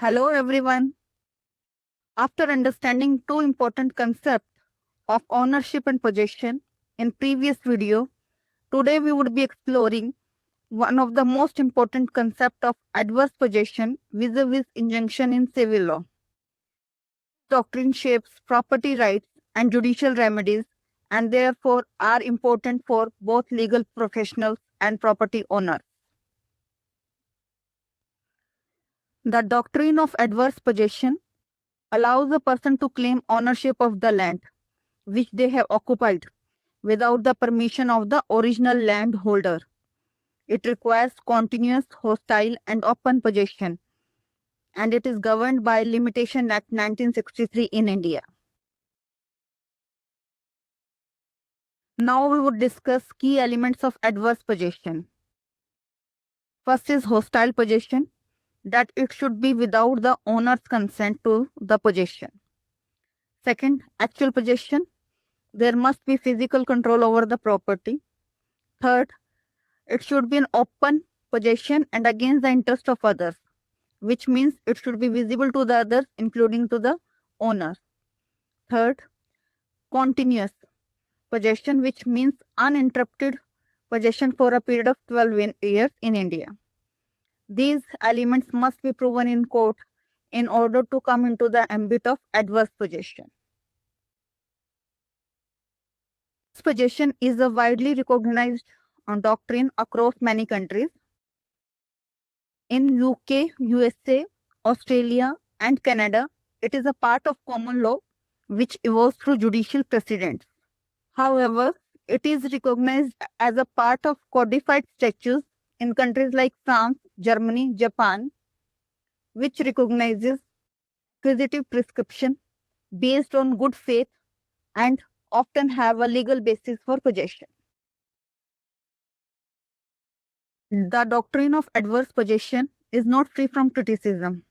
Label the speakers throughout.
Speaker 1: Hello everyone. After understanding two important concepts of ownership and possession in previous video, today we would be exploring one of the most important concept of adverse possession vis-a-vis injunction in civil law. Doctrine shapes property rights and judicial remedies and therefore are important for both legal professionals and property owners. The doctrine of adverse possession allows a person to claim ownership of the land which they have occupied without the permission of the original landholder. It requires continuous, hostile, and open possession, and it is governed by Limitation Act 1963 in India. Now we would discuss key elements of adverse possession. First is hostile possession, that it should be without the owner's consent to the possession. Second, actual possession, there must be physical control over the property. Third, it should be an open possession and against the interest of others, which means it should be visible to the others, including to the owner. Third, continuous possession, which means uninterrupted possession for a period of 12 years in India. These elements must be proven in court in order to come into the ambit of adverse possession. Possession is a widely recognized doctrine across many countries. In UK, USA, Australia, and Canada, it is a part of common law which evolves through judicial precedents. However, it is recognized as a part of codified statutes in countries like France, Germany, Japan, which recognizes acquisitive prescription based on good faith and often have a legal basis for possession. The doctrine of adverse possession is not free from criticism.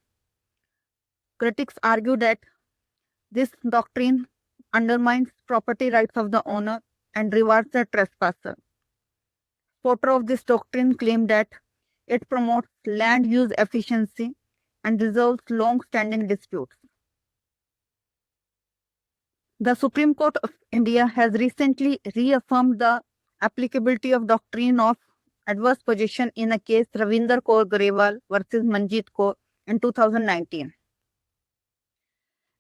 Speaker 1: Critics argue that this doctrine undermines property rights of the owner and rewards the trespasser. Supporters of this doctrine claim that it promotes land use efficiency and resolves long-standing disputes. The Supreme Court of India has recently reaffirmed the applicability of doctrine of adverse possession in a case Ravinder Kaur Grewal versus Manjeet Kaur in 2019.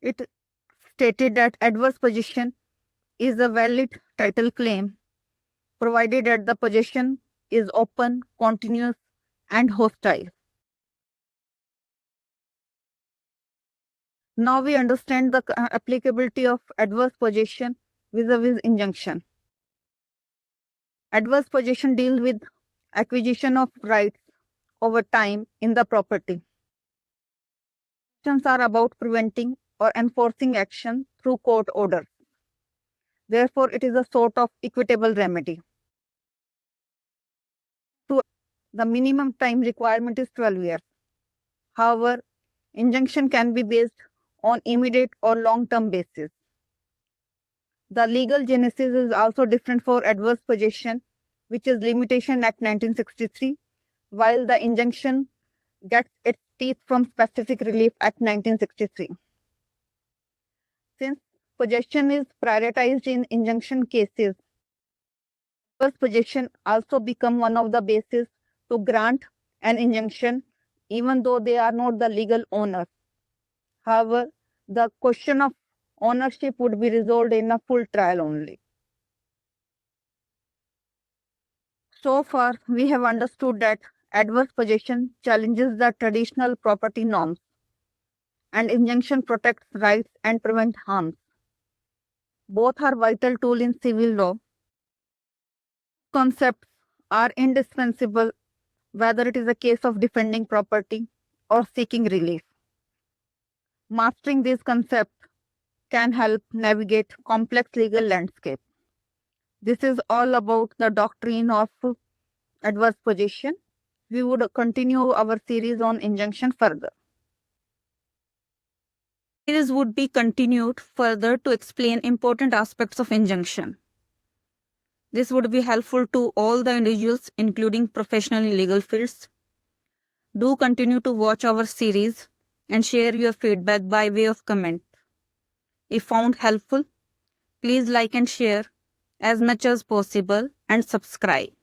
Speaker 1: It stated that adverse possession is a valid title claim provided that the possession is open, continuous, and hostile. Now we understand the applicability of adverse possession vis-a-vis injunction. Adverse possession deals with acquisition of rights over time in the property. Injunctions are about preventing or enforcing action through court orders. Therefore, it is a sort of equitable remedy. The minimum time requirement is 12 years. However, injunction can be based on immediate or long-term basis. The legal genesis is also different for adverse possession, which is Limitation Act 1963, while the injunction gets its teeth from Specific Relief Act 1963. Since possession is prioritized in injunction cases, adverse possession also become one of the bases to grant an injunction even though they are not the legal owners. However, the question of ownership would be resolved in a full trial only. So far, we have understood that adverse possession challenges the traditional property norms and injunction protects rights and prevents harms. Both are vital tools in civil law. Concepts are indispensable whether it is a case of defending property or seeking relief. Mastering these concepts can help navigate complex legal landscape. This is all about the doctrine of adverse possession. We would continue our series on injunction further. Series would be continued further to explain important aspects of injunction. This would be helpful to all the individuals, including professional in legal fields. Do continue to watch our series and share your feedback by way of comment. If found helpful, please like and share as much as possible and subscribe.